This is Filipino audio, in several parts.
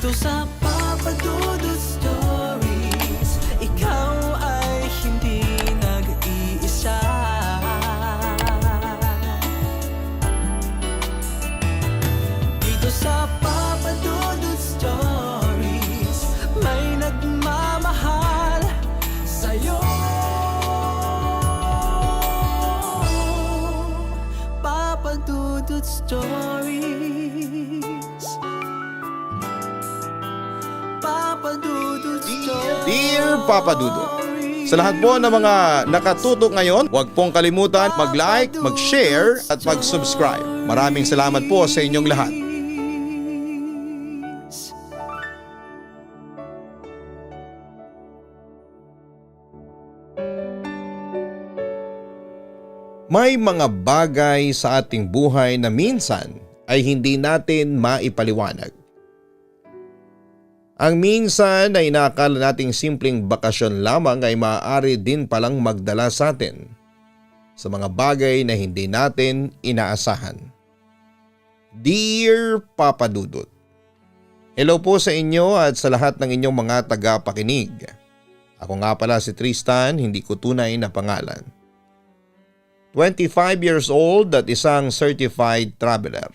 Dito sa Papa Dudut Stories, ikaw ay hindi nag-iisa. Dito sa Papa Dudut Stories, may nagmamahal sa'yo. Papa Dudut Stories, Papa Dudut Stories. Dear Papa Dudut, sa lahat po ng mga nakatutok ngayon, huwag pong kalimutan mag-like, mag-share at mag-subscribe. Maraming salamat po sa inyong lahat. May mga bagay sa ating buhay na minsan ay hindi natin maipaliwanag. Ang minsan ay inaakala nating simpleng bakasyon lamang ay maaari din palang magdala sa atin sa mga bagay na hindi natin inaasahan. Dear Papa Dudut, hello po sa inyo at sa lahat ng inyong mga tagapakinig. Ako nga pala si Tristan, hindi ko tunay na pangalan. 25 years old at isang certified traveler.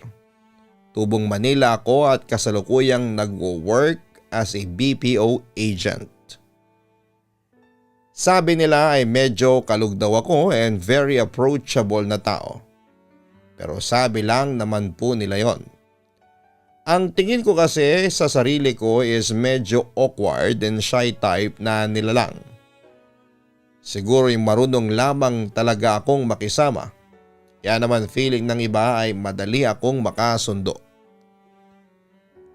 Tubong Manila ako at kasalukuyang nagwo-work as a BPO agent. Sabi nila ay medyo kalug daw ako and very approachable na tao. Pero sabi lang naman po nila yon. Ang tingin ko kasi sa sarili ko is medyo awkward and shy type na nilalang. Siguro yung marunong lamang talaga akong makisama. Kaya naman feeling ng iba ay madali akong makasundo.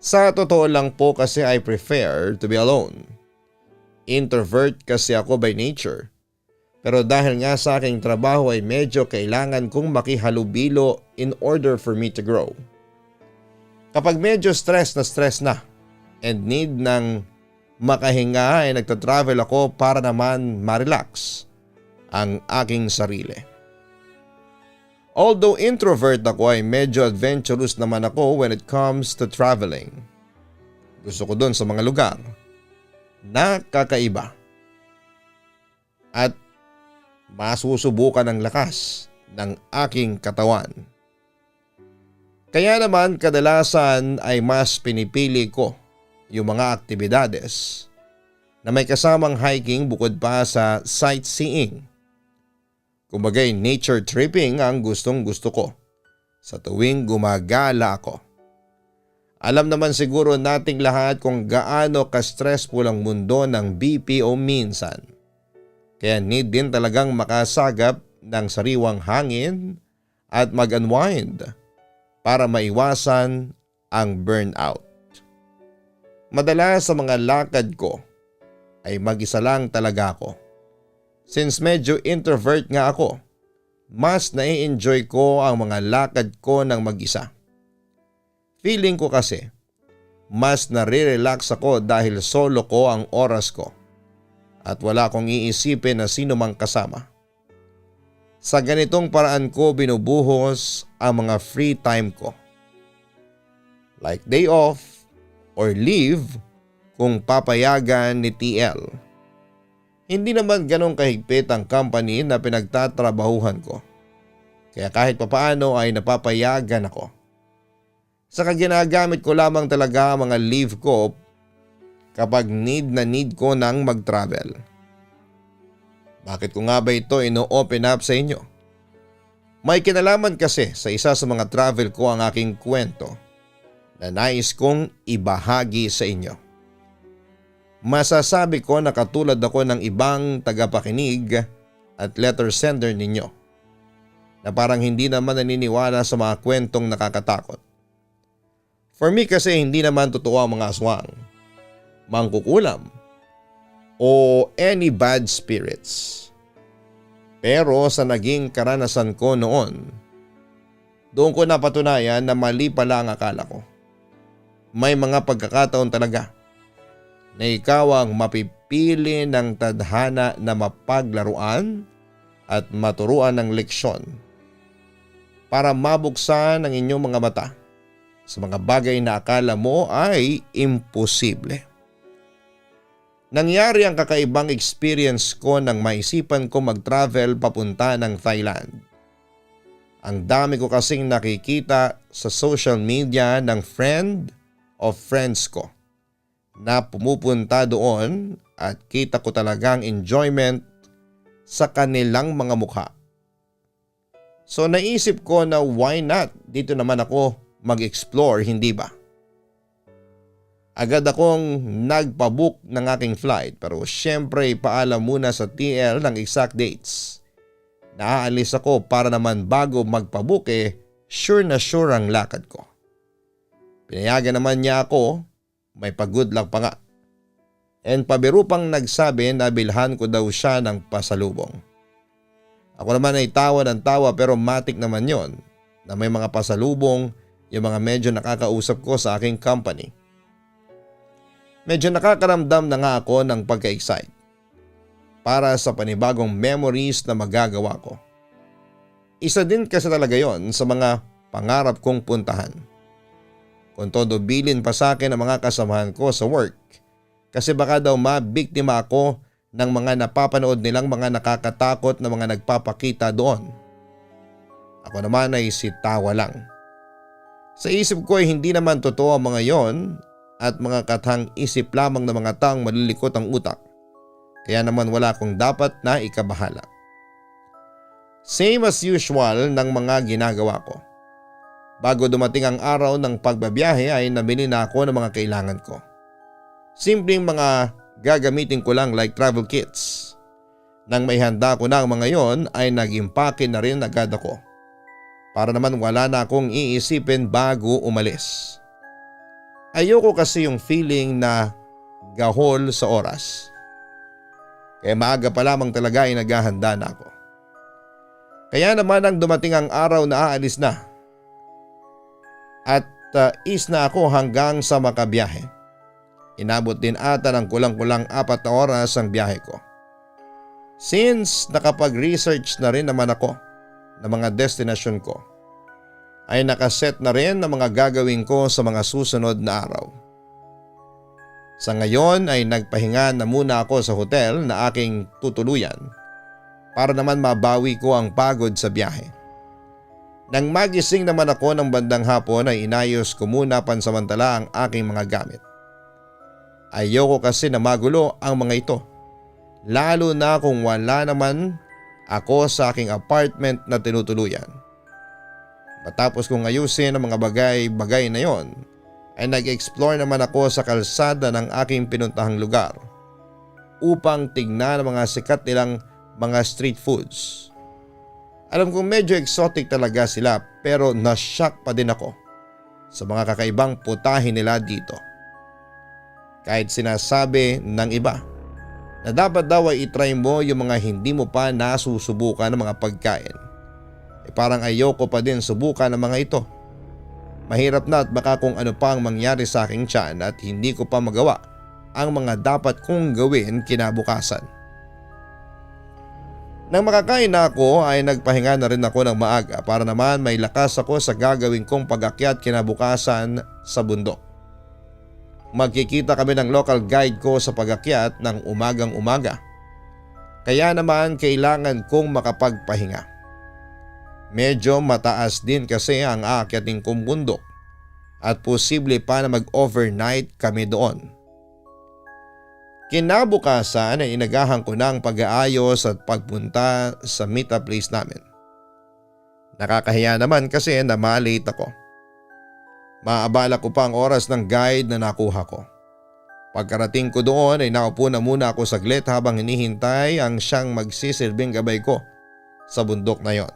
Sa totoo lang po kasi I prefer to be alone. Introvert kasi ako by nature. Pero dahil nga sa aking trabaho ay medyo kailangan kong makihalubilo in order for me to grow. Kapag medyo stress na and need ng makahinga ay nagtatravel ako para naman ma-relax ang aking sarili. Although introvert ako ay medyo adventurous naman ako when it comes to traveling. Gusto ko dun sa mga lugar na kakaiba at masusubukan ang lakas ng aking katawan. Kaya naman kadalasan ay mas pinipili ko yung mga aktibidades na may kasamang hiking bukod pa sa sightseeing. Kumbagay nature tripping ang gustong gusto ko sa tuwing gumagala ako. Alam naman siguro nating lahat kung gaano ka-stressful ang mundo ng BPO minsan. Kaya need din talagang makasagap ng sariwang hangin at mag-unwind para maiwasan ang burnout. Madalas sa mga lakad ko ay mag-isa lang talaga ako. Since medyo introvert nga ako, mas nai-enjoy ko ang mga lakad ko ng mag-isa. Feeling ko kasi, mas nare-relax ako dahil solo ko ang oras ko at wala akong iisipin na sino mang kasama. Sa ganitong paraan ko binubuhos ang mga free time ko. Like day off or leave kung papayagan ni TL. Hindi naman ganong kahigpit ang company na pinagtatrabahuhan ko. Kaya kahit papaano ay napapayagan ako. Saka ginagamit ko lamang talaga ang mga leave ko kapag need na need ko nang mag-travel. Bakit ko nga ba ito ino-open up sa inyo? May kinalaman kasi sa isa sa mga travel ko ang aking kwento na nais kong ibahagi sa inyo. Masasabi ko na katulad ako ng ibang tagapakinig at letter sender ninyo na parang hindi naman naniniwala sa mga kwentong nakakatakot. For me kasi hindi naman totoo ang mga aswang, mangkukulam o any bad spirits. Pero sa naging karanasan ko noon, doon ko napatunayan na mali pala ang akala ko. May mga pagkakataon talaga na ikaw ang mapipili ng tadhana na mapaglaruan at maturuan ng leksyon para mabuksan ang inyong mga mata sa mga bagay na akala mo ay imposible. Nangyari ang kakaibang experience ko nang maisipan ko mag-travel papunta ng Thailand. Ang dami ko kasing nakikita sa social media ng friend of friends ko na pumupunta doon at kita ko talagang enjoyment sa kanilang mga mukha. So naisip ko na why not dito naman ako mag-explore, hindi ba? Agad akong nagpabook ng aking flight pero syempre paalam muna sa TL ng exact dates. Naaalis ako para naman bago magpabook sure na sure ang lakad ko. Pinayagan naman niya ako, may pag-good luck pa nga. And pabiro pang nagsabi na bilhan ko daw siya ng pasalubong. Ako naman ay tawa ng tawa pero matik naman yon na may mga pasalubong yung mga medyo nakakausap ko sa aking company. Medyo nakakaramdam na nga ako ng pagka-excite para sa panibagong memories na magagawa ko. Isa din kasi talaga yon sa mga pangarap kong puntahan. Kung todo bilin pa sa akin ang mga kasamahan ko sa work kasi baka daw mabiktima ako ng mga napapanood nilang mga nakakatakot na mga nagpapakita doon. Ako naman ay sitawa lang. Sa isip ko ay hindi naman totoo ang mga yon at mga kathang isip lamang ng mga taong malilikot ang utak. Kaya naman wala akong dapat na ikabahala. Same as usual ng mga ginagawa ko. Bago dumating ang araw ng pagbabiyahe ay namili na ako ng mga kailangan ko. Simpleng mga gagamitin ko lang like travel kits. Nang may handa ko na ang mga yon ay nag-impake na rin agad ako. Para naman wala na akong iisipin bago umalis. Ayoko kasi yung feeling na gahol sa oras. Kaya maaga pa lamang talaga ay naghahanda na ako. Kaya naman nang dumating ang araw na aalis na at is na ako hanggang sa makabiyahe. Inabot din ata ng kulang-kulang 4 na oras ang biyahe ko. Since nakapag-research na rin naman ako ng mga destination ko, ay nakaset na rin ang mga gagawin ko sa mga susunod na araw. Sa ngayon ay nagpahinga na muna ako sa hotel na aking tutuluyan para naman mabawi ko ang pagod sa biyahe. Nang magising naman ako ng bandang hapon ay inayos ko muna pansamantala ang aking mga gamit. Ayoko kasi na magulo ang mga ito, lalo na kung wala naman ako sa aking apartment na tinutuluyan. Matapos kong ayusin ang mga bagay-bagay na yon, ay nag-explore naman ako sa kalsada ng aking pinuntahang lugar upang tignan ang mga sikat nilang mga street foods. Alam kong medyo exotic talaga sila pero na-shock pa din ako sa mga kakaibang putahe nila dito. Kahit sinasabi ng iba na dapat daw ay itry mo yung mga hindi mo pa nasusubukan ng mga pagkain. Parang ayoko pa din subukan ang mga ito. Mahirap na at baka kung ano pa ang mangyari sa aking tiyan at hindi ko pa magawa ang mga dapat kong gawin kinabukasan. Nang makakain na ako ay nagpahinga na rin ako ng maaga para naman may lakas ako sa gagawin kong pag-akyat kinabukasan sa bundok. Magkikita kami ng local guide ko sa pag-akyat ng umagang umaga. Kaya naman kailangan kong makapagpahinga. Medyo mataas din kasi ang aakyating kong bundok at posible pa na mag-overnight kami doon. Kinabukasan ay inagahan ko na ang pag-aayos at pagpunta sa meet-up place namin. Nakakahiya naman kasi na ma-late ako. Maabala ko pa ang oras ng guide na nakuha ko. Pagkarating ko doon ay nakaupo na muna ako saglit habang hinihintay ang siyang magsisilbing gabay ko sa bundok na yon.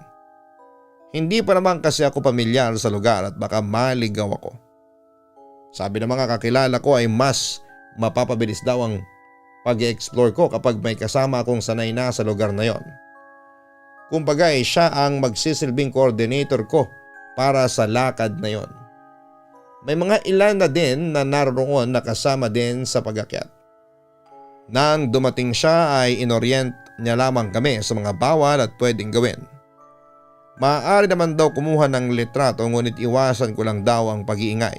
Hindi pa naman kasi ako pamilyar sa lugar at baka maligaw ako. Sabi ng mga kakilala ko ay mas mapapabilis daw ang pag-explore ko kapag may kasama akong sanay na sa lugar na yon. Kumbaga ay siya ang magsisilbing coordinator ko para sa lakad na yon. May mga ilan na din na naroon na kasama din sa pag-akyat. Nang dumating siya ay inorient niya lamang kami sa mga bawal at pwedeng gawin. Maaari naman daw kumuha ng litrato ngunit iwasan ko lang daw ang pag-iingay.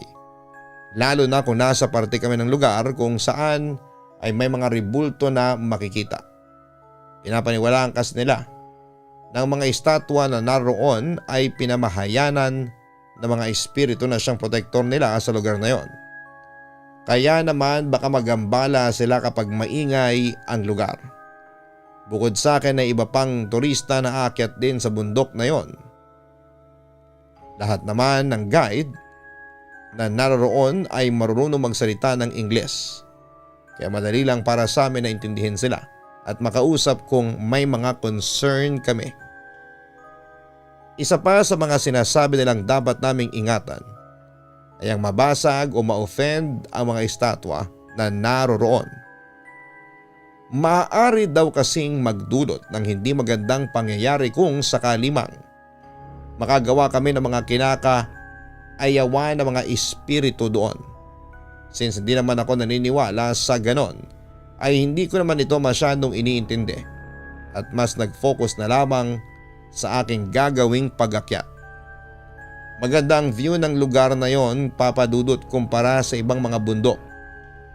Lalo na kung nasa parte kami ng lugar kung saan ay may mga ribulto na makikita. Pinapaniwalaan kasi nila ng mga estatwa na naroon ay pinamahayanan ng mga espiritu na siyang protektor nila sa lugar na yon. Kaya naman baka magambala sila kapag maingay ang lugar. Bukod sa akin ay iba pang turista na aakyat din sa bundok na yon. Lahat naman ng guide na naroon ay marunong magsalita ng Ingles. Kaya madali lang para sa amin na intindihin sila at makausap kung may mga concern kami. Isa pa sa mga sinasabi nilang dapat naming ingatan ay ang mabasag o ma-offend ang mga estatwa na naroroon. Maaari daw kasing magdulot ng hindi magandang pangyayari kung sakali mang makagawa kami ng mga kinakaayawan ng mga espiritu doon. Since hindi naman ako naniniwala sa ganon, ay hindi ko naman ito masyadong iniintindi at mas nag-focus na lamang sa aking gagawing pag-akyat. Maganda ang view ng lugar na yon, papadudot, kumpara sa ibang mga bundok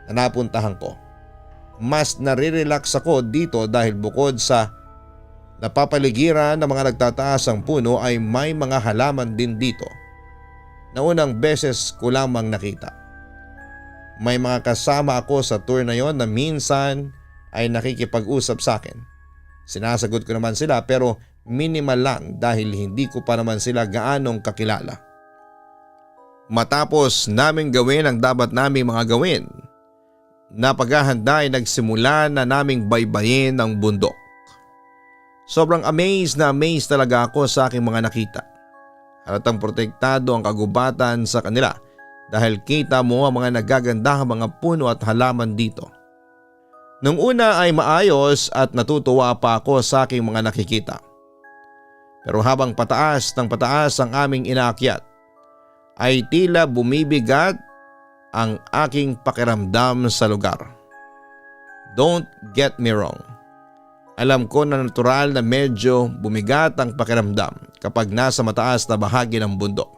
na napuntahan ko. Mas nare-relax ako dito dahil bukod sa napapaligiran ng mga nagtataasang puno ay may mga halaman din dito na unang beses ko lamang nakita. May mga kasama ako sa tour na yon na minsan ay nakikipag-usap sa akin. Sinasagot ko naman sila pero minimal lang dahil hindi ko pa naman sila gaanong kakilala. Matapos naming gawin ang dapat naming mga gawin, na paghahanda ay nagsimula na naming baybayin ang bundok. Sobrang amazed talaga ako sa aking mga nakita. Halatang protektado ang kagubatan sa kanila dahil kita mo ang mga nagagandahang mga puno at halaman dito. Nung una ay maayos at natutuwa pa ako sa aking mga nakikita. Pero habang pataas ng pataas ang aming inaakyat, ay tila bumibigat ang aking pakiramdam sa lugar. Don't get me wrong. Alam ko na natural na medyo bumigat ang pakiramdam kapag nasa mataas na bahagi ng bundok.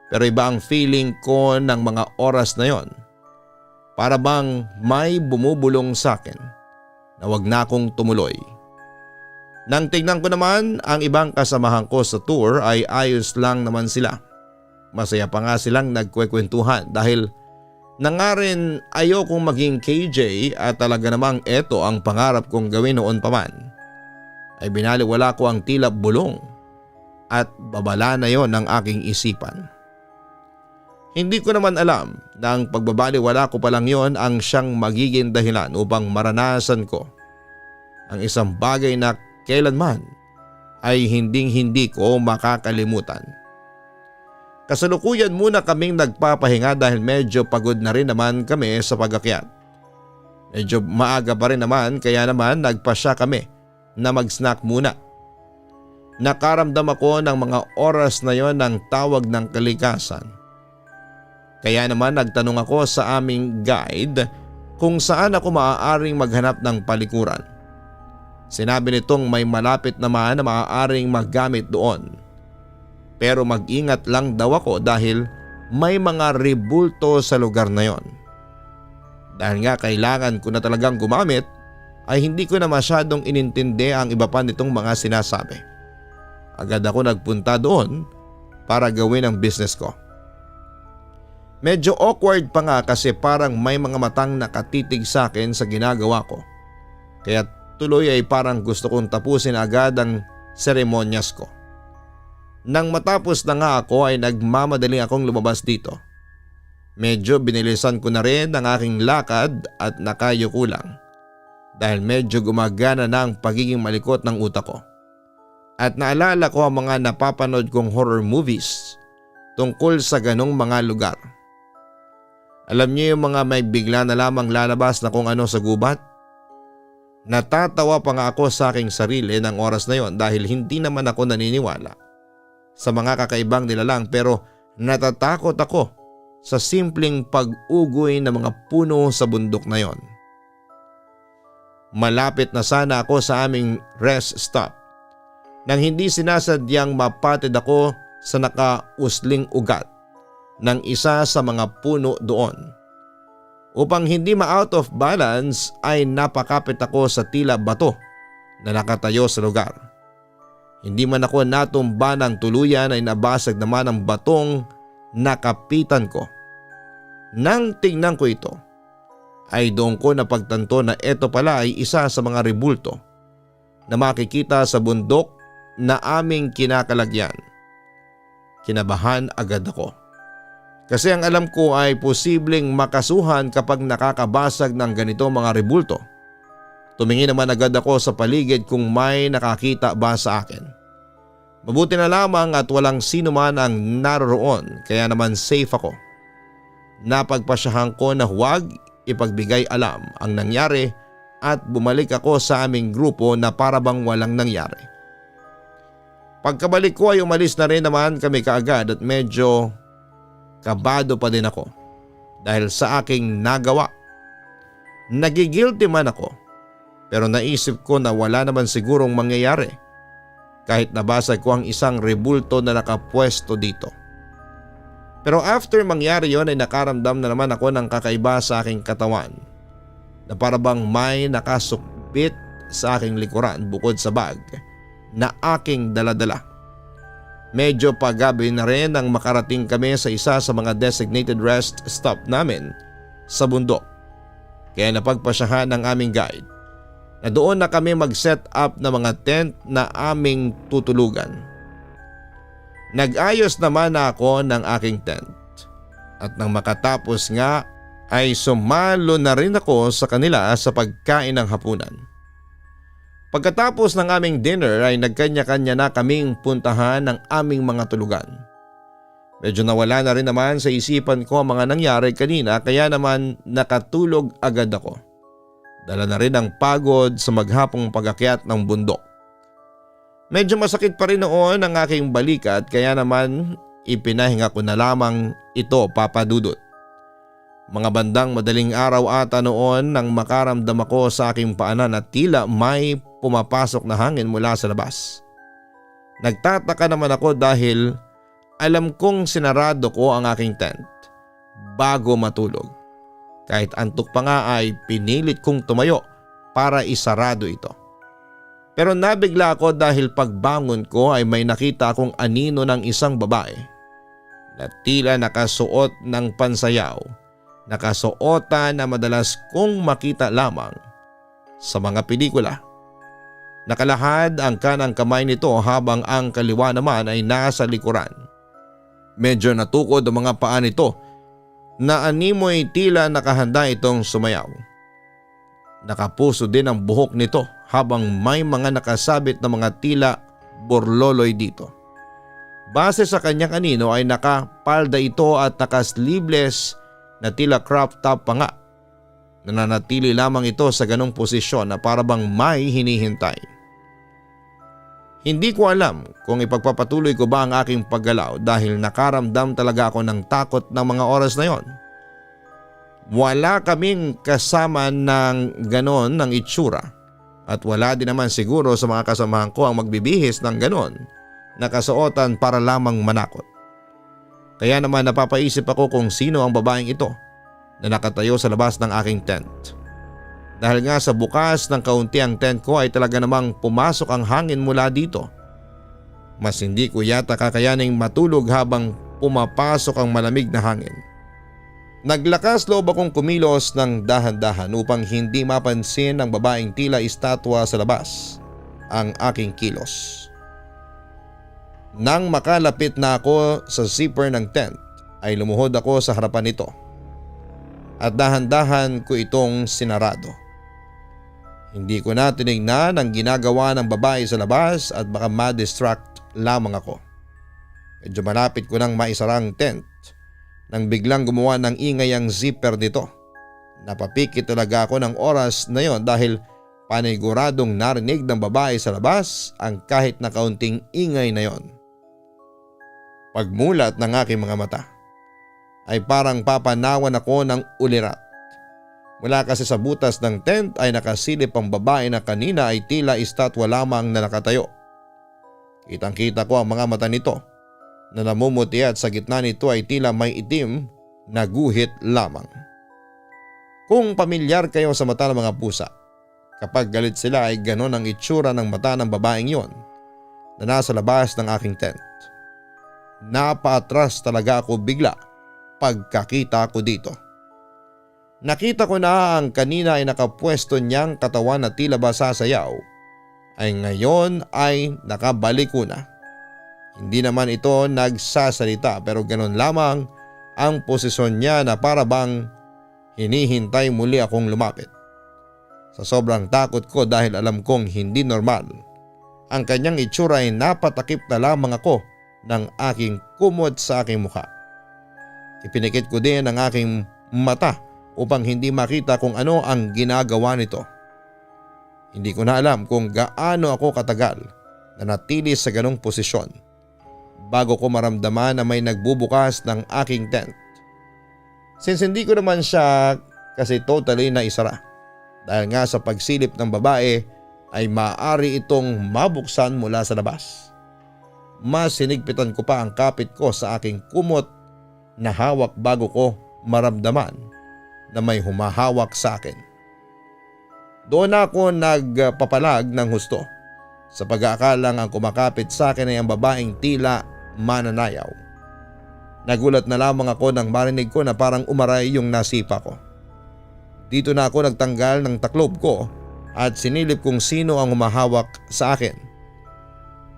Pero iba ang feeling ko ng mga oras na yon. Para bang may bumubulong sa akin na wag na akong tumuloy. Nang tignan ko naman ang ibang kasamahan ko sa tour ay ayos lang naman sila. Masaya pa nga silang nagkwekwentuhan dahil na nga rin ayokong maging KJ at talaga namang eto ang pangarap kong gawin noon pa man. Ay binaliwala ko ang tila bulong at babala na yon ng aking isipan. Hindi ko naman alam na ang pagbabaliwala ko pa lang yon ang siyang magiging dahilan upang maranasan ko ang isang bagay na kailanman ay hindi ko makakalimutan. Kasalukuyan muna kaming nagpapahinga dahil medyo pagod na rin naman kami sa pag-akyat. Medyo maaga pa rin naman kaya naman nagpasya kami na mag-snack muna. Nakaramdam ako ng mga oras na yon ng tawag ng kalikasan. Kaya naman nagtanong ako sa aming guide kung saan ako maaaring maghanap ng palikuran. Sinabi nitong may malapit naman na maaaring maggamit doon. Pero mag-ingat lang daw ako dahil may mga ribulto sa lugar na yon. Dahil nga kailangan ko na talagang gumamit ay hindi ko na masyadong inintindi ang iba pa nitong mga sinasabi. Agad ako nagpunta doon para gawin ang business ko. Medyo awkward pa nga kasi parang may mga matang nakatitig sa akin sa ginagawa ko. Kaya tuloy ay parang gusto kong tapusin agad ang seremonyas ko. Nang matapos na nga ako ay nagmamadaling akong lumabas dito. Medyo binilisan ko na rin ang aking lakad at nakayuko lang dahil medyo gumagana na ang pagiging malikot ng utak ko. At naalala ko ang mga napapanood kong horror movies tungkol sa ganong mga lugar. Alam niyo yung mga may bigla na lamang lalabas na kung ano sa gubat? Natatawa pa nga ako sa aking sarili ng oras na yon dahil hindi naman ako naniniwala sa mga kakaibang nilalang pero natatakot ako sa simpleng pag-ugoy ng mga puno sa bundok na yon. Malapit na sana ako sa aming rest stop nang hindi sinasadyang mapatid ako sa nakausling ugat ng isa sa mga puno doon. Upang hindi ma-out of balance ay napakapit ako sa tila bato na nakatayo sa lugar. Hindi man ako natumba ng tuluyan ay nabasag naman ang batong nakapitan ko. Nang tingnan ko ito ay doon ko napagtanto na ito pala ay isa sa mga rebulto na makikita sa bundok na aming kinakalagyan. Kinabahan agad ako. Kasi ang alam ko ay posibleng makasuhan kapag nakakabasag ng ganito mga rebulto. Tumingin naman agad ako sa paligid kung may nakakita ba sa akin. Mabuti na lamang at walang sino man ang naroroon kaya naman safe ako. Napagpasyahan ko na huwag ipagbigay alam ang nangyari at bumalik ako sa aming grupo na parabang walang nangyari. Pagkabalik ko ay umalis na rin naman kami kaagad at medyo kabado pa din ako dahil sa aking nagawa. Nagigilty man ako pero naisip ko na wala naman sigurong mangyayari kahit nabasag ko ang isang rebulto na nakapwesto dito. Pero after mangyari yon ay nakaramdam na naman ako ng kakaiba sa aking katawan na parabang may nakasukbit sa aking likuran bukod sa bag na aking daladala. Medyo paggabi na rin nang makarating kami sa isa sa mga designated rest stop namin sa bundok. Kaya napagpasyahan ng aming guide na doon na kami mag-set up ng mga tent na aming tutulugan. Nag-ayos naman na ako ng aking tent at nang makatapos nga ay sumalo na rin ako sa kanila sa pagkain ng hapunan. Pagkatapos ng aming dinner ay nagkanya-kanya na kaming puntahan ng aming mga tulugan. Medyo nawala na rin naman sa isipan ko ang mga nangyari kanina kaya naman nakatulog agad ako. Dala na rin ang pagod sa maghapong pag-akyat ng bundok. Medyo masakit pa rin noon ang aking balikat kaya naman ipinahinga ko na lamang ito, Papa Dudut. Mga bandang madaling araw ata noon nang makaramdam ako sa aking paanan at tila may pumapasok na hangin mula sa labas. Nagtataka naman ako dahil alam kong sinarado ko ang aking tent bago matulog. Kahit antok pa nga ay pinilit kong tumayo para isarado ito. Pero nabigla ako dahil pagbangon ko ay may nakita akong anino ng isang babae na tila nakasuot ng pansayaw. Nakasuotan na madalas kong makita lamang sa mga pelikula. Nakalahad ang kanang kamay nito habang ang kaliwa naman ay nasa likuran. Medyo natukod ang mga paa nito na animoy tila nakahanda itong sumayaw. Nakapuso din ang buhok nito habang may mga nakasabit na mga tila borloloy dito. Base sa kanyang anino ay nakapalda ito at nakasleeveless na tila crop top pa nga. Nananatili lamang ito sa ganong posisyon na parabang may hinihintay. Hindi ko alam kung ipagpapatuloy ko ba ang aking paggalaw dahil nakaramdam talaga ako ng takot ng mga oras na yon. Wala kaming kasama ng ganon ng itsura at wala din naman siguro sa mga kasamahan ko ang magbibihis ng ganon na kasuotan para lamang manakot. Kaya naman napapaisip ako kung sino ang babaeng ito na nakatayo sa labas ng aking tent. Dahil nga sa bukas ng kaunti ang tent ko ay talaga namang pumasok ang hangin mula dito. Mas hindi ko yata kakayaning matulog habang pumapasok ang malamig na hangin. Naglakas loob akong kumilos ng dahan-dahan upang hindi mapansin ng babaeng tila estatwa sa labas ang aking kilos. Nang makalapit na ako sa zipper ng tent ay lumuhod ako sa harapan nito at dahan-dahan ko itong sinarado. Hindi ko na tinignan ang ginagawa ng babae sa labas at baka ma-distract lamang ako. Medyo malapit ko nang maisara ang tent nang biglang gumawa ng ingay ang zipper nito. Napapikit talaga ako ng oras na yon dahil paniguradong narinig ng babae sa labas ang kahit na kaunting ingay na yon. Pagmulat ng aking mga mata ay parang papanawan ako ng ulirat. Mula kasi sa butas ng tent ay nakasilip ang babae na kanina ay tila estatwa lamang na nakatayo. Kitang-kita ko ang mga mata nito na namumuti at sa gitna nito ay tila may itim na guhit lamang. Kung pamilyar kayo sa mata ng mga pusa, kapag galit sila ay ganon ang itsura ng mata ng babaeng yon na nasa labas ng aking tent. Napaatras talaga ako bigla pagkakita ko dito. Nakita ko na ang kanina ay nakapwesto niyang katawan na tila ba sasayaw ay ngayon ay nakabaliko na. Hindi naman ito nagsasalita pero ganon lamang ang posisyon niya na para bang hinihintay muli akong lumapit. Sa sobrang takot ko dahil alam kong hindi normal, ang kanyang itsura ay napatakip na lamang ako ng aking kumot sa aking mukha. Ipinikit ko din ang aking mata upang hindi makita kung ano ang ginagawa nito. Hindi ko na alam kung gaano ako katagal na natili sa ganong posisyon bago ko maramdaman na may nagbubukas ng aking tent. Since hindi ko naman siya kasi totally na isara dahil nga sa pagsilip ng babae ay maaari itong mabuksan mula sa labas. Mas sinigpitan ko pa ang kapit ko sa aking kumot na hawak bago ko maramdaman na may humahawak sa akin. Doon ako nagpapalag ng husto sa pag-aakalang ang kumakapit sa akin ay ang babaeng tila mananayaw. Nagulat na lamang ako nang marinig ko na parang umaray yung nasipa ko. Dito na ako nagtanggal ng taklob ko at sinilip kung sino ang humahawak sa akin.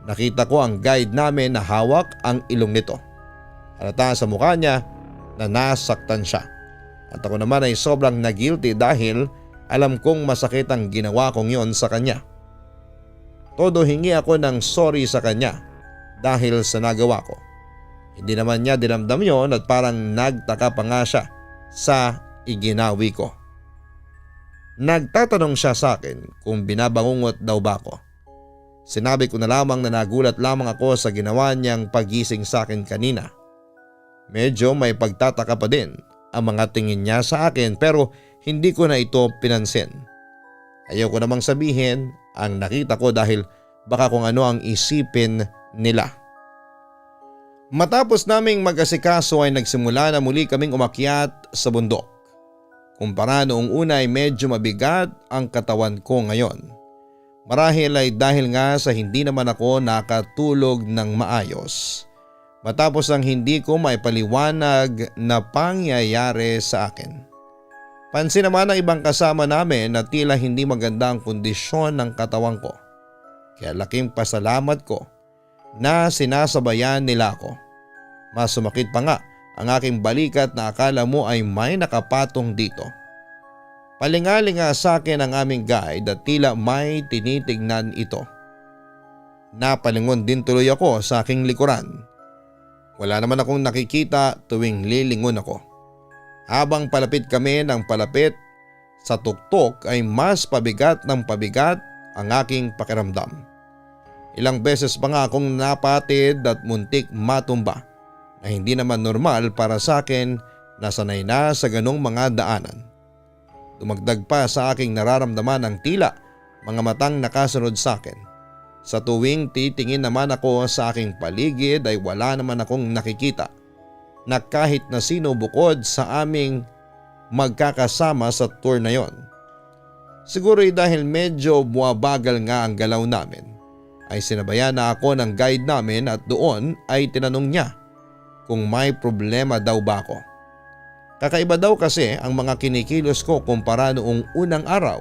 Nakita ko ang guide namin na hawak ang ilong nito. Halata sa mukha niya na nasaktan siya. At ako naman ay sobrang na-guilty dahil alam kong masakit ang ginawa kong yon sa kanya. Todo hingi ako ng sorry sa kanya dahil sa nagawa ko. Hindi naman niya dinamdam yon at parang nagtaka pa nga siya sa iginawi ko. Nagtatanong siya sa akin kung binabangungot daw ba ako. Sinabi ko na lamang na nagulat lamang ako sa ginawa niyang pagising sa akin kanina. Medyo may pagtataka pa din ang mga tingin niya sa akin pero hindi ko na ito pinansin. Ayaw ko namang sabihin ang nakita ko dahil baka kung ano ang isipin nila. Matapos naming mag-asikaso ay nagsimula na muli kaming umakyat sa bundok. Kumpara noong una ay medyo mabigat ang katawan ko ngayon. Marahil ay dahil nga sa hindi naman ako nakatulog ng maayos. Matapos ang hindi ko maipaliwanag na pangyayari sa akin. Pansin naman ng ibang kasama namin na tila hindi maganda ang kondisyon ng katawan ko. Kaya laking pasalamat ko na sinasabayan nila ako. Mas sumakit pa nga ang aking balikat na akala mo ay may nakapatong dito. Palingali nga sa akin ang aming guide at tila may tinitignan ito. Napalingon din tuloy ako sa aking likuran. Wala naman akong nakikita tuwing lilingon ako. Habang palapit kami ng palapit sa tuktok ay mas pabigat ng pabigat ang aking pakiramdam. Ilang beses pa nga akong napatid at muntik matumba na hindi naman normal para sa akin na sanay na sa ganong mga daanan. Dumagdag pa sa aking nararamdaman ng tila mga matang nakasunod sa akin. Sa tuwing titingin naman ako sa aking paligid ay wala naman akong nakikita na kahit na sino bukod sa aming magkakasama sa tour na yon. Siguro dahil medyo buwabagal nga ang galaw namin ay sinabayan na ako ng guide namin at doon ay tinanong niya kung may problema daw ba ako. Kakaiba daw kasi ang mga kinikilos ko kumpara noong unang araw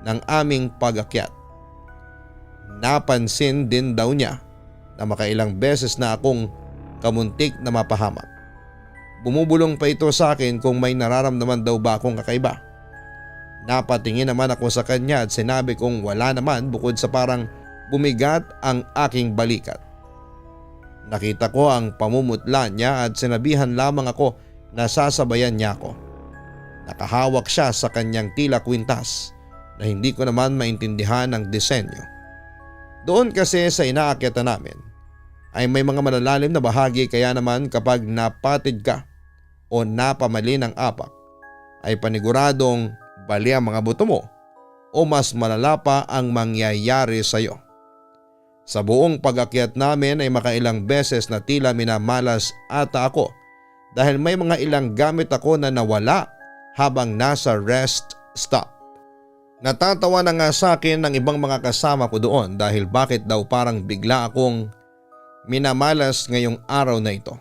ng aming pag-akyat. Napansin din daw niya na makailang beses na akong kamuntik na mapahamak. Bumubulong pa ito sa akin kung may nararamdaman daw ba akong kakaiba. Napatingin naman ako sa kanya at sinabi kong wala naman bukod sa parang bumigat ang aking balikat. Nakita ko ang pamumutla niya at sinabihan lamang ako na sasabayan niya ako. Nakahawak siya sa kanyang tila kwintas na hindi ko naman maintindihan ang disenyo. Doon kasi sa inaakyatan namin ay may mga malalalim na bahagi kaya naman kapag napatid ka o napamali ng apak ay paniguradong bali ang mga buto mo o mas malala pa ang mangyayari sa iyo. Sa buong pag-akyat namin ay makailang beses na tila minamalas ata ako dahil may mga ilang gamit ako na nawala habang nasa rest stop. Natatawa na nga sa akin ng ibang mga kasama ko doon dahil bakit daw parang bigla akong minamalas ngayong araw na ito.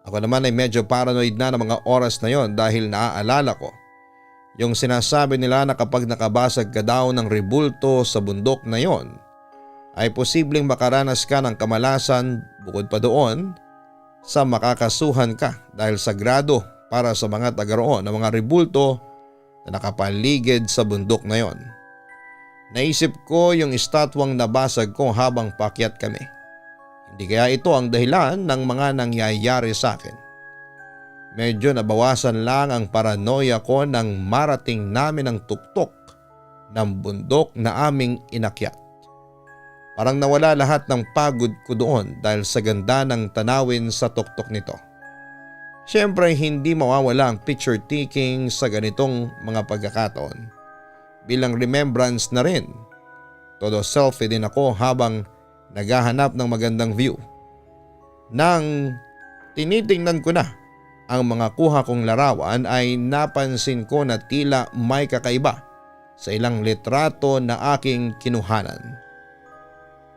Ako naman ay medyo paranoid na ng mga oras na yon dahil naaalala ko yung sinasabi nila na kapag nakabasag ka daw ng rebulto sa bundok na yon ay posibleng makaranas ka ng kamalasan, bukod pa doon sa makakasuhan ka dahil sagrado para sa mga taga roon ng mga rebulto na nakapaligid sa bundok na yon. Naisip ko yung estatwang nabasag ko habang paakyat kami. Hindi kaya ito ang dahilan ng mga nangyayari sa akin. Medyo nabawasan lang ang paranoia ko nang marating namin ang tuktok ng bundok na aming inakyat. Parang nawala lahat ng pagod ko doon dahil sa ganda ng tanawin sa tuktok nito. Siyempre hindi mawawala ang picture taking sa ganitong mga pagkakataon. Bilang remembrance na rin. Todo selfie din ako habang naghahanap ng magandang view. Nang tinitingnan ko na ang mga kuha kong larawan ay napansin ko na tila may kakaiba sa ilang litrato na aking kinuhanan.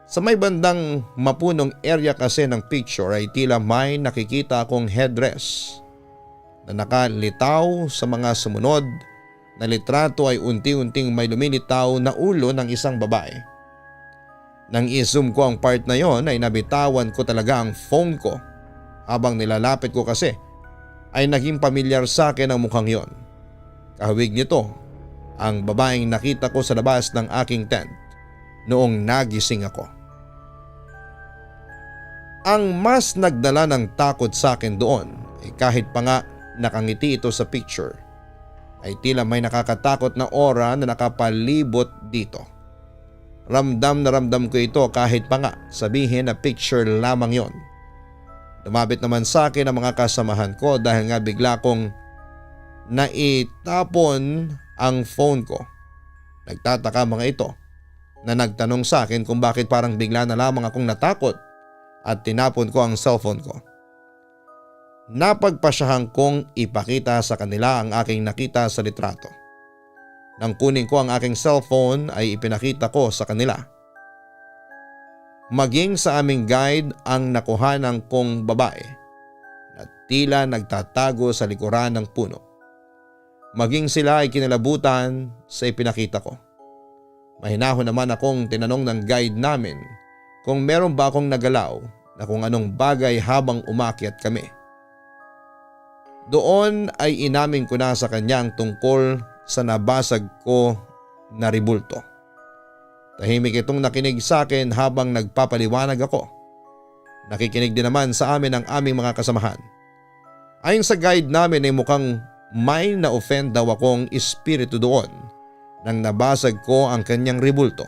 Sa may bandang mapunong area kasi ng picture ay tila may nakikita akong headdress na nakalitaw. Sa mga sumunod na litrato ay unti-unting may lumilitaw na ulo ng isang babae. Nang i-zoom ko ang part na yon ay nabitawan ko talaga ang phone ko. Habang nilalapit ko kasi ay naging pamilyar sa akin ang mukhang yon. Kahawig nito ang babaeng nakita ko sa labas ng aking tent noong nagising ako. Ang mas nagdala ng takot sa akin doon ay kahit pa nga nakangiti ito sa picture ay tila may nakakatakot na aura na nakapalibot dito. Ramdam na ramdam ko ito kahit pa nga sabihin na picture lamang yon. Lumapit naman sa akin ang mga kasamahan ko dahil nga bigla kong naitapon ang phone ko. Nagtataka mga ito na nagtanong sa akin kung bakit parang bigla na lamang akong natakot at tinapon ko ang cellphone ko. Napagpasyahan kong ipakita sa kanila ang aking nakita sa litrato. Nang kunin ko ang aking cellphone ay ipinakita ko sa kanila. Maging sa aming guide ang nakuhanan kong babae na tila nagtatago sa likuran ng puno. Maging sila ay kinalabutan sa ipinakita ko. Mahinahon naman akong tinanong ng guide namin kung meron ba akong nagalaw na kung anong bagay habang umakyat kami. Doon ay inamin ko na sa kanya ang tungkol sa nabasag ko na rebulto. Tahimik itong nakinig sa akin habang nagpapaliwanag ako. Nakikinig din naman sa amin ang aming mga kasamahan. Ayon sa guide namin ay mukhang may na-offend daw akong espiritu doon nang nabasag ko ang kanyang rebulto.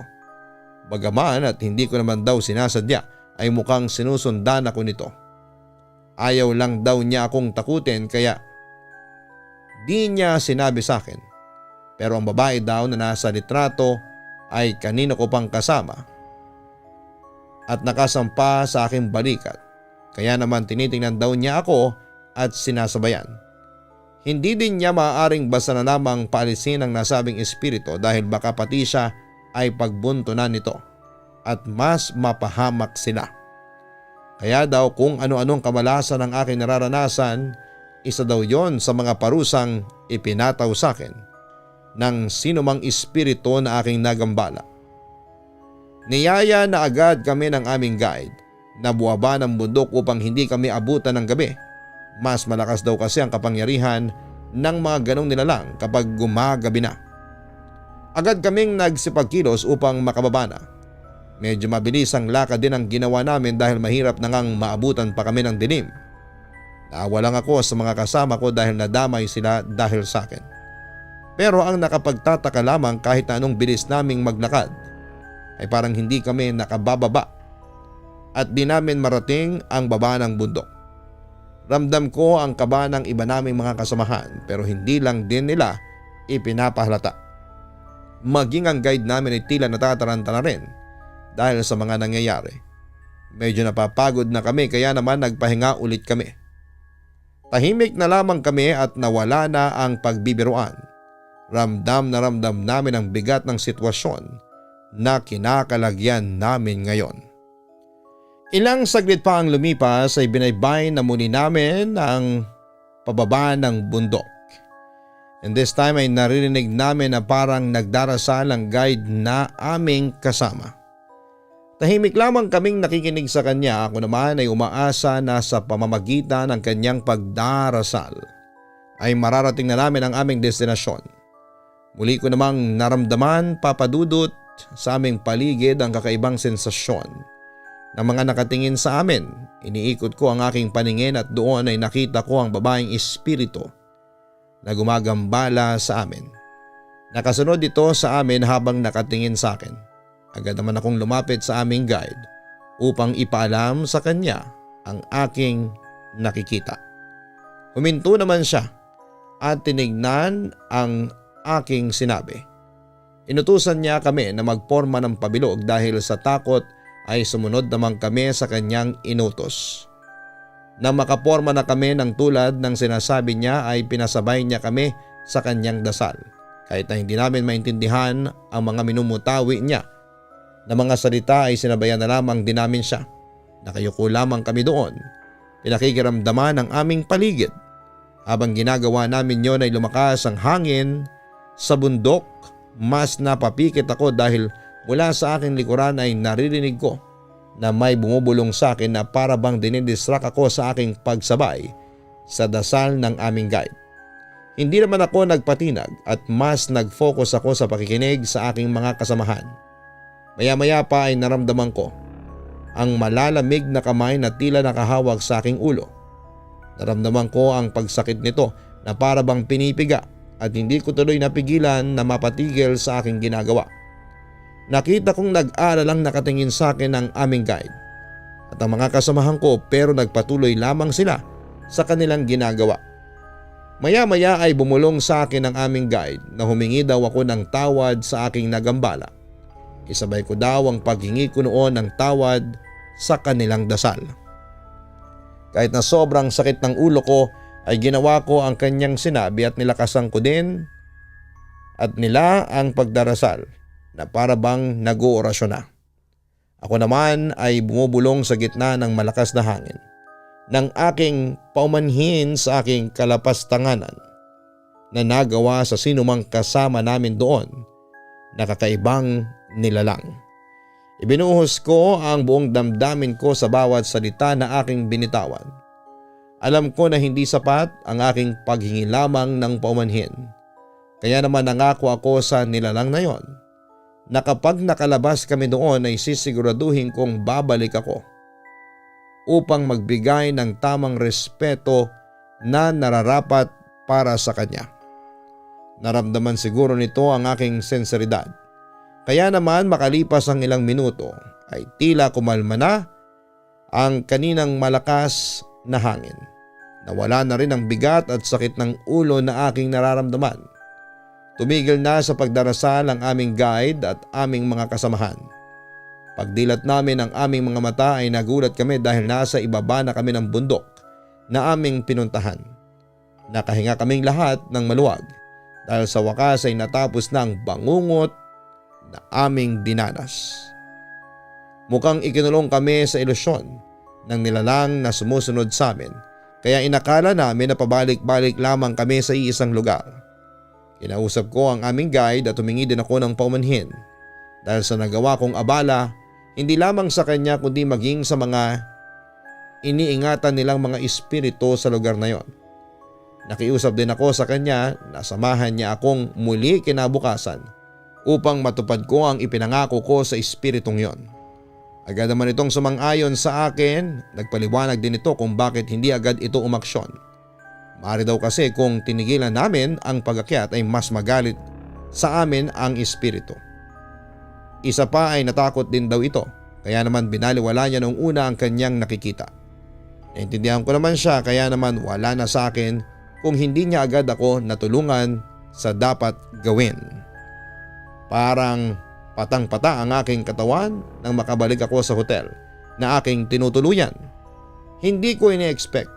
Bagaman at hindi ko naman daw sinasadya ay mukhang sinusundan ako nito. Ayaw lang daw niya akong takutin kaya di niya sinabi sa akin. Pero ang babae daw na nasa litrato ay kanino ko pang kasama at nakasampa sa aking balikat. Kaya naman tinitingnan daw niya ako at sinasabayan. Hindi din niya maaaring basta na lamang paalisin ang nasabing espiritu dahil baka pati siya ay pagbuntunan nito at mas mapahamak sila. Kaya daw kung ano-anong kamalasan ang aking nararanasan, isa daw yon sa mga parusang ipinataw sa akin ng sinumang espiritu na aking nagambala. Niyaya na agad kami ng aming guide na buwaba ng bundok upang hindi kami abutan ng gabi. Mas malakas daw kasi ang kapangyarihan ng mga ganong nilalang kapag gumagabi na. Agad kaming nagsipagkilos upang makababa na. Medyo mabilis ang lakad din ang ginawa namin dahil mahirap na ngang maabutan pa kami ng dilim. Naawa lang ako sa mga kasama ko dahil nadamay sila dahil sa akin. Pero ang nakapagtataka lamang kahit na anong bilis naming maglakad ay parang hindi kami nakabababa at di namin marating ang baba ng bundok. Ramdam ko ang kaba ng iba naming mga kasamahan pero hindi lang din nila ipinapahalata. Maging ang guide namin ay tila natataranta na rin dahil sa mga nangyayari. Medyo napapagod na kami kaya naman nagpahinga ulit kami. Tahimik na lamang kami at nawala na ang pagbibiruan. Ramdam na ramdam namin ang bigat ng sitwasyon na kinakalagyan namin ngayon. Ilang saglit pa ang lumipas ay binaybay na muli namin ang pababa ng bundok. And this time ay naririnig namin na parang nagdarasal ang guide na aming kasama. Tahimik lamang kaming nakikinig sa kanya, ako naman ay umaasa na sa pamamagitan ng kanyang pagdarasal ay mararating na namin ang aming destinasyon. Muli ko namang naramdaman, Papa Dudut, sa aming paligid ang kakaibang sensasyon ng mga nakatingin sa amin. Iniikot ko ang aking paningin at doon ay nakita ko ang babaeng espiritu na gumagambala sa amin. Nakasunod ito sa amin habang nakatingin sa akin. Agad naman akong lumapit sa aming guide upang ipaalam sa kanya ang aking nakikita. Huminto naman siya at tinignan ang aking sinabi. Inutusan niya kami na magporma ng pabilog dahil sa takot ay sumunod naman kami sa kanyang inutos. Nang makaporma na kami ng tulad ng sinasabi niya ay pinasabay niya kami sa kanyang dasal. Kahit na hindi namin maintindihan ang mga minumutawi niya na mga salita ay sinabayan na lamang din namin siya. Nakayuko lamang kami doon. Pinakikiramdaman ang aming paligid. Habang ginagawa namin yon ay lumakas ang hangin sa bundok. Mas napapikit ako dahil mula sa aking likuran ay naririnig ko na may bumubulong sa akin na para bang dinidistract ako sa aking pagsabay sa dasal ng aming guide. Hindi naman ako nagpatinag at mas nag-focus ako sa pakikinig sa aking mga kasamahan. Maya-maya pa ay naramdaman ko ang malalamig na kamay na tila nakahawak sa aking ulo. Naramdaman ko ang pagsakit nito na para bang pinipiga at hindi ko tuloy napigilan na mapatigil sa aking ginagawa. Nakita kong nag-aalalang nakatingin sa akin ang aming guide at ang mga kasamahan ko pero nagpatuloy lamang sila sa kanilang ginagawa. Maya-maya ay bumulong sa akin ang aming guide na humingi daw ako ng tawad sa aking nagambala. Isabay ko daw ang paghingi ko noon ng tawad sa kanilang dasal. Kahit na sobrang sakit ng ulo ko ay ginawa ko ang kanyang sinabi at nilakasan ko din at nila ang pagdarasal na para bang nag-oorasyon na. Ako naman ay bumubulong sa gitna ng malakas na hangin nang aking paumanhin sa aking kalapastanganan na nagawa sa sinumang kasama namin doon na kakaibang nilalang. Ibinuhos ko ang buong damdamin ko sa bawat salita na aking binitawan. Alam ko na hindi sapat ang aking paghingi lamang ng paumanhin. Kaya naman nangako ako sa nilalang na yon na kapag nakalabas kami doon ay sisiguraduhin kong babalik ako upang magbigay ng tamang respeto na nararapat para sa kanya. Naramdaman siguro nito ang aking senseridad. Kaya naman makalipas ang ilang minuto ay tila kumalma na ang kaninang malakas na hangin. Nawala na rin ang bigat at sakit ng ulo na aking nararamdaman. Tumigil na sa pagdarasal ang aming guide at aming mga kasamahan. Pagdilat namin ang aming mga mata ay nagulat kami dahil nasa ibaba na kami ng bundok na aming pinuntahan. Nakahinga kaming lahat ng maluwag dahil sa wakas ay natapos na ang bangungot na aming dinanas. Mukhang ikinulong kami sa ilusyon ng nilalang na sumusunod sa amin kaya inakala namin na pabalik-balik lamang kami sa iisang lugar. Kinausap ko ang aming guide at humingi din ako ng paumanhin dahil sa nagawa kong abala hindi lamang sa kanya kundi maging sa mga iniingatan nilang mga espiritu sa lugar na yon. Nakiusap din ako sa kanya na samahan niya akong muli kinabukasan upang matupad ko ang ipinangako ko sa espiritong yon. Agad naman itong sumang-ayon sa akin, nagpaliwanag din ito kung bakit hindi agad ito umaksyon. Maaari daw kasi kung tinigilan namin ang pag-akyat ay mas magalit sa amin ang espiritu. Isa pa ay natakot din daw ito kaya naman binaliwala niya noong una ang kanyang nakikita. Naintindihan ko naman siya kaya naman wala na sa akin kung hindi niya agad ako natulungan sa dapat gawin. Parang Patang-pata ang aking katawan nang makabalik ako sa hotel na aking tinutuluyan. Hindi ko ini-expect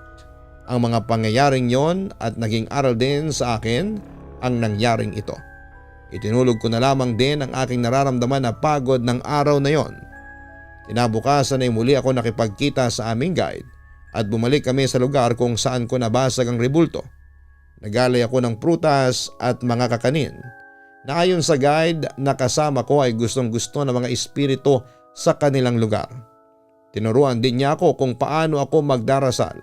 ang mga pangyayaring yon at naging aral din sa akin ang nangyaring ito. Itinulog ko na lamang din ang aking nararamdaman na pagod ng araw na yon. Kinabukasan ay muli ako nakipagkita sa aming guide at bumalik kami sa lugar kung saan ko nabasag ang rebulto. Nagalay ako ng prutas at mga kakanin na ayon sa guide na kasama ko ay gustong-gusto ng mga espiritu sa kanilang lugar. Tinuruan din niya ako kung paano ako magdarasal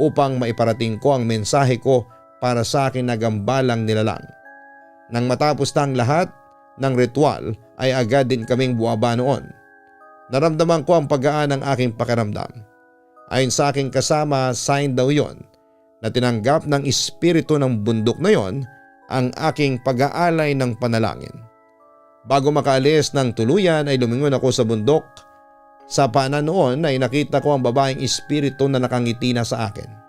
upang maiparating ko ang mensahe ko para sa akin na gambalang nilalang. Nang matapos na ang lahat ng ritual ay agad din kaming buwaba noon. Naramdaman ko ang paggaan ng aking pakiramdam. Ayon sa aking kasama, sign daw yon na tinanggap ng espiritu ng bundok na yon ang aking pag-aalay ng panalangin. Bago makaalis ng tuluyan ay lumingon ako sa bundok. Sa paanan noon ay nakita ko ang babaeng espiritu na nakangiti na sa akin.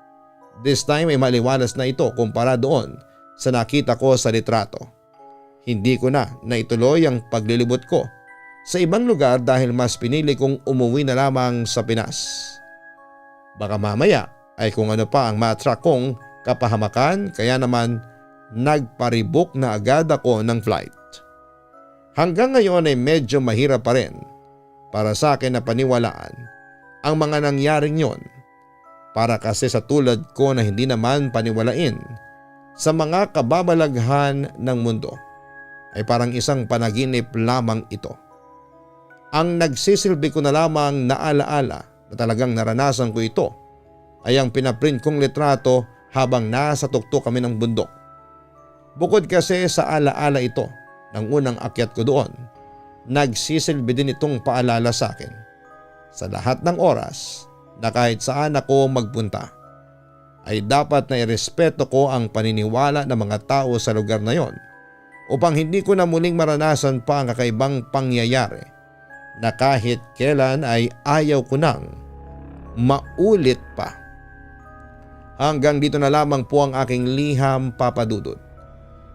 This time ay maliwalas na ito kumpara doon sa nakita ko sa litrato. Hindi ko na naituloy ang paglilibot ko sa ibang lugar dahil mas pinili kong umuwi na lamang sa Pinas. Baka mamaya ay kung ano pa ang ma-attract kong kapahamakan kaya naman nagparibok na agad ako ng flight. Hanggang ngayon ay medyo mahirap pa rin para sa akin na paniwalaan ang mga nangyaring yon. Para kasi sa tulad ko na hindi naman paniwalain sa mga kababalaghan ng mundo ay parang isang panaginip lamang ito. Ang nagsisilbi ko na lamang na alaala na talagang naranasan ko ito ay ang pinaprint kong litrato habang nasa tuktok kami ng bundok. Bukod kasi sa alaala ito ng unang akyat ko doon, nagsisilbi din itong paalala sa akin sa lahat ng oras na kahit saan ako magpunta ay dapat na irespeto ko ang paniniwala ng mga tao sa lugar na yon upang hindi ko na muling maranasan pa ang kakaibang pangyayari na kahit kailan ay ayaw ko nang maulit pa. Hanggang dito na lamang po ang aking liham, Papa Dudut.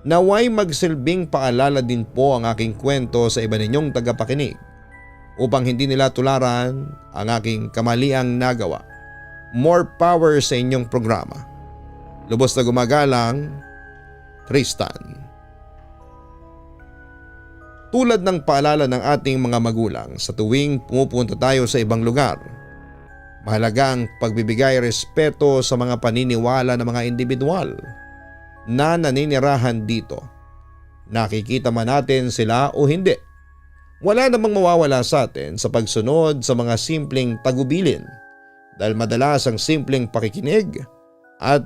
Naway magsilbing paalala din po ang aking kwento sa iba ninyong tagapakinig upang hindi nila tularan ang aking kamaliang nagawa. More power sa inyong programa. Lubos na gumagalang, Tristan. Tulad ng paalala ng ating mga magulang sa tuwing pumupunta tayo sa ibang lugar, mahalaga ang pagbibigay respeto sa mga paniniwala ng mga individual na naninirahan dito. Nakikita man natin sila o hindi, wala namang mawawala sa atin sa pagsunod sa mga simpleng tagubilin dahil madalas ang simpleng pakikinig at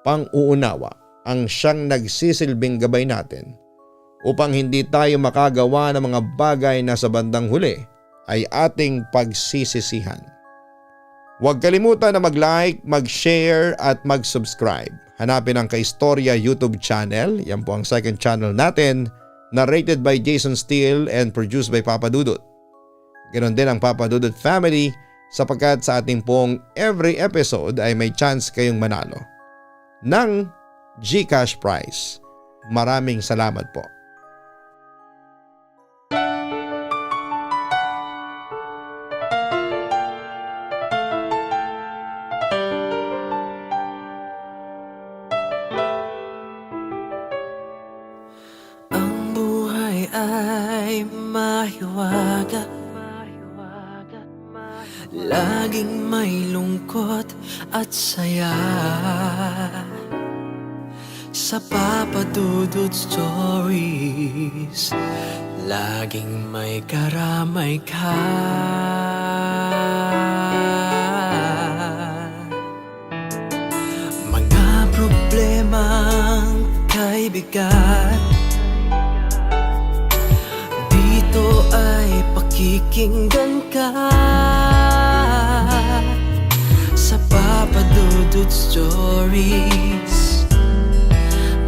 pang-uunawa ang siyang nagsisilbing gabay natin upang hindi tayo makagawa ng mga bagay na sa bandang huli ay ating pagsisisihan. Huwag kalimutan na mag-like, mag-share at mag-subscribe. Hanapin ang Kaistorya YouTube channel. Yan po ang second channel natin, narrated by Jason Steele and produced by Papa Dudut. Ganon din ang Papa Dudut family sapagkat sa ating pong every episode ay may chance kayong manalo ng GCash prize. Maraming salamat po. Ay mahiwaga, laging may lungkot at saya. Sa Papa Dudut Stories, laging may karamay ka. Mga problemang kaibigan, ito ay pakikinggan ka. Sa Papa Dudut Stories,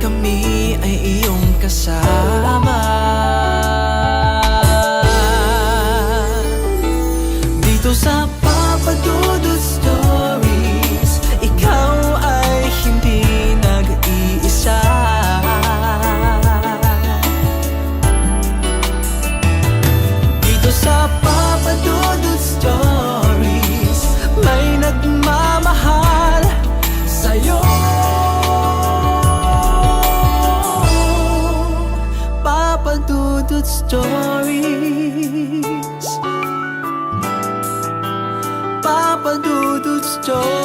kami ay iyong kasama. Dito sa Papa Dudut Stories, ikaw ay hindi nag-iisa. Dudut Stories. Papa Dudut Stories.